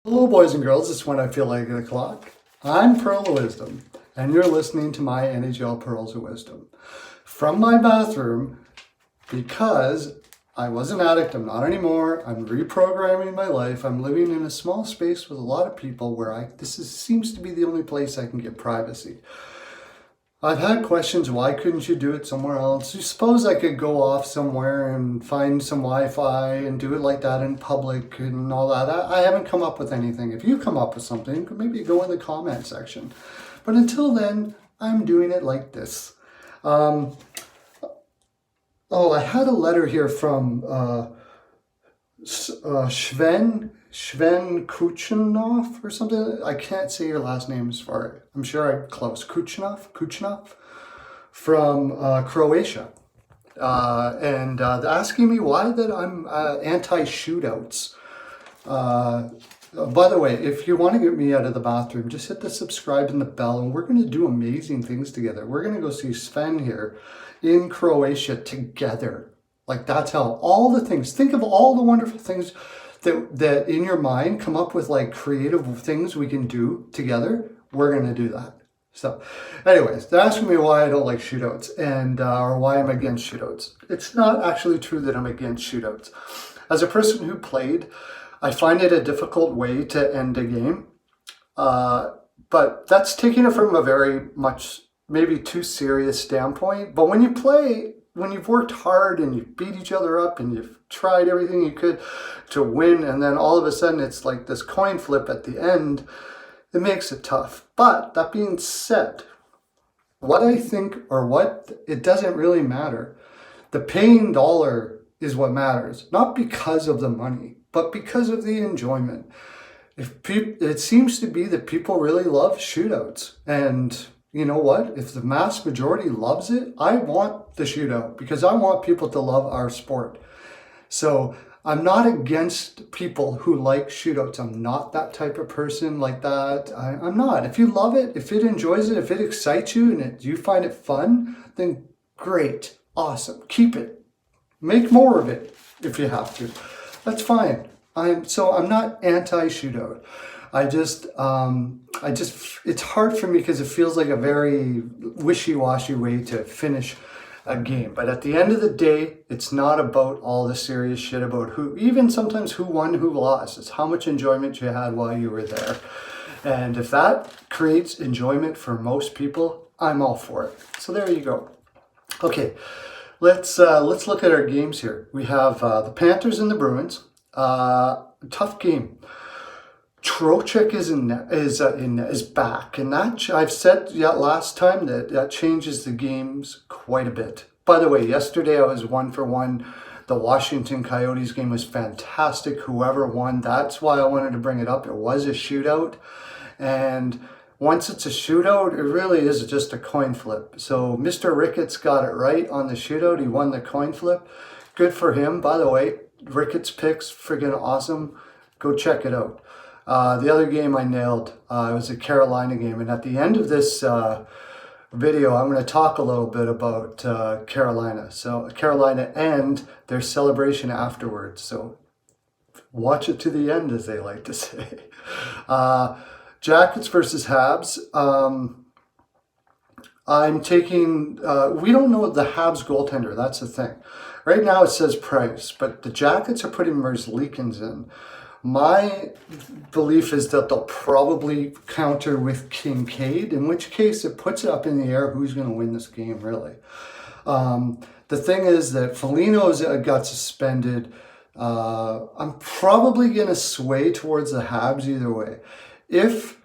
Hello, boys and girls. It's when I feel like 8 o'clock. I'm Pearl of Wisdom, and you're listening to my NHL Pearls of Wisdom from my bathroom because I was an addict. I'm not anymore. I'm reprogramming my life. I'm living in a small space with a lot of people where seems to be the only place I can get privacy. I've had questions, why couldn't you do it somewhere else? You suppose I could go off somewhere and find some Wi-Fi and do it like that in public and all that. I haven't come up with anything. If you come up with something, maybe go in the comment section. But until then, I'm doing it like this. I had a letter here from Sven Kuchinov or something. I can't say your last name as far. I'm sure I'm close. Kuchinov from Croatia. And asking me why that I'm anti-shootouts. By the way, if you want to get me out of the bathroom, just hit the subscribe and the bell, and we're going to do amazing things together. We're going to go see Sven here in Croatia together. Like, that's how all the things, think of all the wonderful things that in your mind come up with, like creative things we can do together. We're going to do that. So anyways, they're asking me why I don't like shootouts and or why I'm against shootouts. It's not actually true that I'm against shootouts. As a person who played, I find it a difficult way to end a game. But that's taking it from a very much maybe too serious standpoint. But when you play, when you've worked hard and you've beat each other up and you've tried everything you could to win, and then all of a sudden it's like this coin flip at the end, it makes it tough. But that being said, what I think it doesn't really matter. The paying dollar is what matters, not because of the money, but because of the enjoyment. It seems to be that people really love shootouts, and you know what? If the mass majority loves it, I want the shootout because I want people to love our sport. So I'm not against people who like shootouts. I'm not that type of person like that. I'm not. If you love it, if it enjoys it, if it excites you and you find it fun, then great, awesome. Keep it. Make more of it if you have to. That's fine. I'm not anti-shootout. It's hard for me because it feels like a very wishy-washy way to finish a game. But at the end of the day, it's not about all the serious shit about even sometimes who won, who lost. It's how much enjoyment you had while you were there. And if that creates enjoyment for most people, I'm all for it. So there you go. Okay, let's look at our games here. We have the Panthers and the Bruins. Tough game. Trocheck is back, and that I've said last time that changes the games quite a bit. By the way, yesterday I was 1-for-1. The Washington Coyotes game was fantastic. Whoever won, that's why I wanted to bring it up. It was a shootout, and once it's a shootout, it really is just a coin flip. So Mr. Ricketts got it right on the shootout. He won the coin flip. Good for him. By the way, Ricketts picks, friggin' awesome. Go check it out. The other game I nailed, it was a Carolina game. And at the end of this video, I'm going to talk a little bit about Carolina. So Carolina and their celebration afterwards. So watch it to the end, as they like to say. Jackets versus Habs. I'm taking, we don't know the Habs goaltender. That's the thing. Right now it says Price, but the Jackets are putting Merzlikins in. My belief is that they'll probably counter with Kincaid, in which case it puts it up in the air who's going to win this game, really. The thing is that Foligno's got suspended. I'm probably going to sway towards the Habs either way. If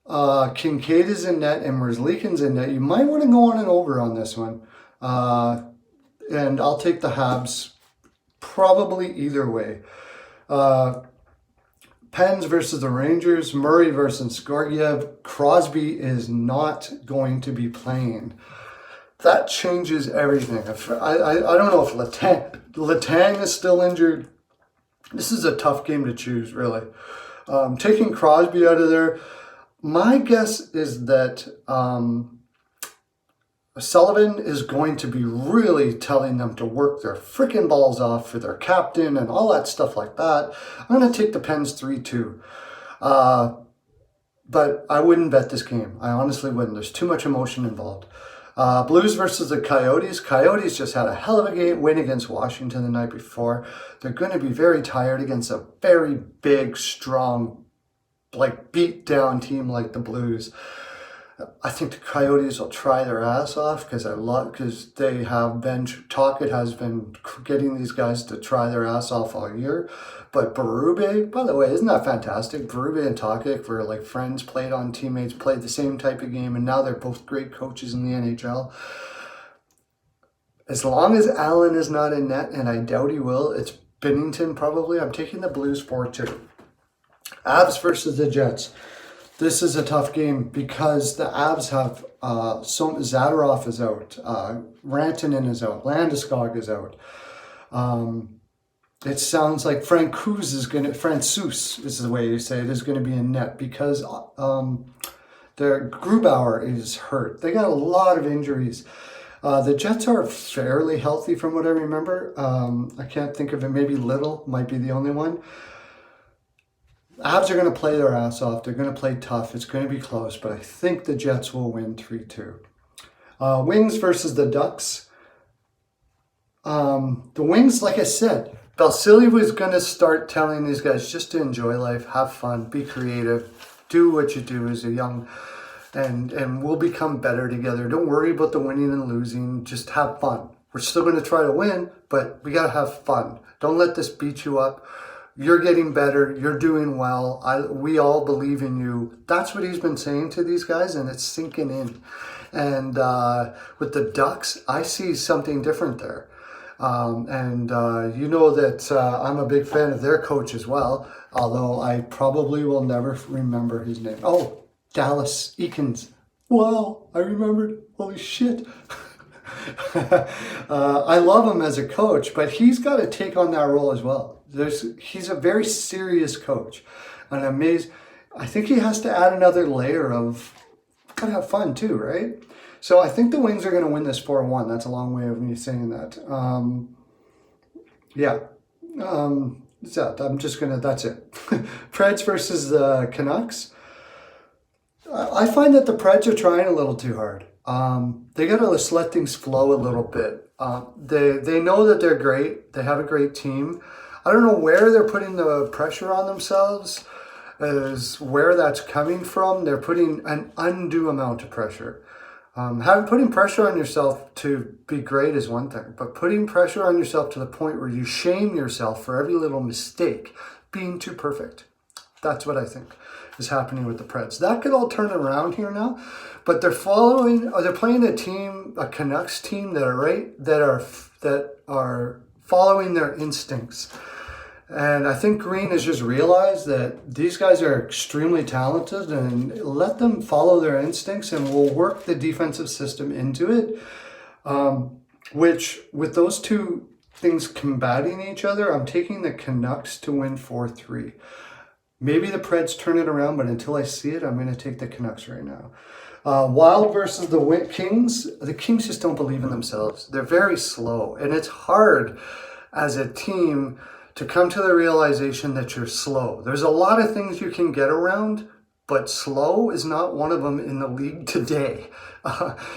Kincaid is in net and Merzlikins in net, you might want to go on and over on this one. And I'll take the Habs probably either way. Pens versus the Rangers, Murray versus Georgiev. Crosby is not going to be playing. That changes everything. I don't know if Letang is still injured. This is a tough game to choose, really. Taking Crosby out of there, my guess is that Sullivan is going to be really telling them to work their freaking balls off for their captain and all that stuff like that. I'm going to take the Pens 3-2. But I wouldn't bet this game. I honestly wouldn't. There's too much emotion involved. Blues versus the Coyotes. Coyotes just had a hell of a win against Washington the night before. They're going to be very tired against a very big, strong, like beat-down team like the Blues. I think the Coyotes will try their ass off because they have been, Tocchet has been getting these guys to try their ass off all year. But Berube, by the way, isn't that fantastic? Berube and Tocchet were like friends, played on teammates, played the same type of game, and now they're both great coaches in the NHL. As long as Allen is not in net, and I doubt he will, it's Binnington probably. I'm taking the Blues 4-2. Avs versus the Jets. This is a tough game because the Avs have Zadorov is out, Rantanen is out, Landeskog is out. It sounds like Francouz is the way you say it, is going to be in net because their Grubauer is hurt. They got a lot of injuries. The Jets are fairly healthy from what I remember. I can't think of it. Maybe Little might be the only one. Avs are going to play their ass off. They're going to play tough. It's going to be close, but I think the Jets will win 3-2. Wings versus the Ducks. The Wings, like I said, Balsillie was going to start telling these guys just to enjoy life, have fun, be creative, do what you do as a young, and we'll become better together. Don't worry about the winning and losing. Just have fun. We're still going to try to win, but we got to have fun. Don't let this beat you up. You're getting better. You're doing well. We all believe in you. That's what he's been saying to these guys, and it's sinking in. And with the Ducks, I see something different there. You know that I'm a big fan of their coach as well, although I probably will never remember his name. Oh, Dallas Eakins. Wow, I remembered. Holy shit. I love him as a coach, but he's got to take on that role as well. He's a very serious coach, and I think he has to add another layer of gotta have fun too, right? So I think the Wings are going to win this 4-1. That's a long way of me saying that. That's it. Preds versus the Canucks. I find that the Preds are trying a little too hard. They got to just let things flow a little bit. They know that they're great. They have a great team. I don't know where they're putting the pressure on themselves, is where that's coming from. They're putting an undue amount of pressure. Putting pressure on yourself to be great is one thing, but putting pressure on yourself to the point where you shame yourself for every little mistake, being too perfect. That's what I think is happening with the Preds. That could all turn around here now, but they're playing a Canucks team that are following their instincts. And I think Green has just realized that these guys are extremely talented, and let them follow their instincts, and we'll work the defensive system into it. Which, with those two things combating each other, I'm taking the Canucks to win 4-3. Maybe the Preds turn it around, but until I see it, I'm going to take the Canucks right now. Wild versus the Kings. The Kings just don't believe in themselves. They're very slow, and it's hard as a team to come to the realization that you're slow. There's a lot of things you can get around, but slow is not one of them in the league today.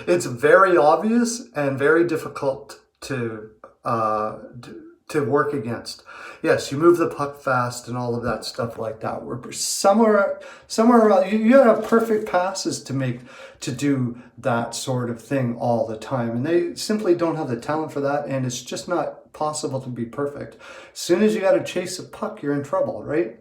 It's very obvious and very difficult to work against. Yes, you move the puck fast and all of that stuff like that. We're somewhere around, you gotta have perfect passes to do that sort of thing all the time. And they simply don't have the talent for that, and it's just not possible to be perfect. As soon as you got to chase a puck, you're in trouble, right?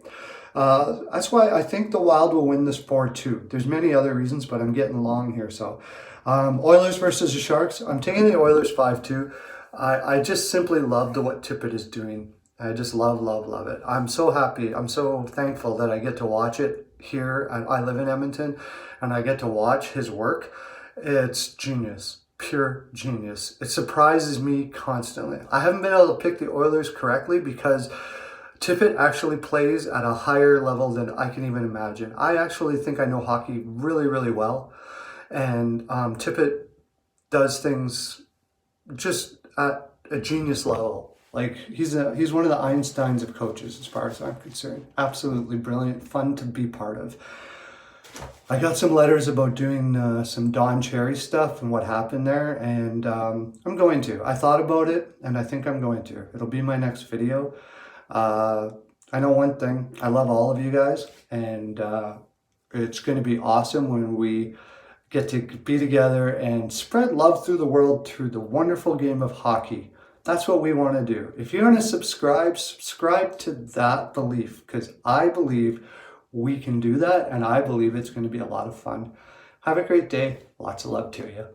That's why I think the Wild will win this 4-2. There's many other reasons, but I'm getting long here. So Oilers versus the Sharks. I'm taking the Oilers 5-2. I just simply love what Tippett is doing. I just love it. I'm so happy. I'm so thankful that I get to watch it here. I live in Edmonton, and I get to watch his work. It's genius. Pure genius. It surprises me constantly. I haven't been able to pick the Oilers correctly because Tippett actually plays at a higher level than I can even imagine. I actually think I know hockey really, really well. And Tippett does things just at a genius level. Like, he's one of the Einsteins of coaches, as far as I'm concerned. Absolutely brilliant, fun to be part of. I got some letters about doing some Don Cherry stuff and what happened there, and I'm going to. I thought about it, and I think I'm going to. It'll be my next video. I know one thing. I love all of you guys, and it's going to be awesome when we get to be together and spread love through the world through the wonderful game of hockey. That's what we want to do. If you're going to subscribe to that belief, because I believe we can do that, and I believe it's going to be a lot of fun. Have a great day. Lots of love to you.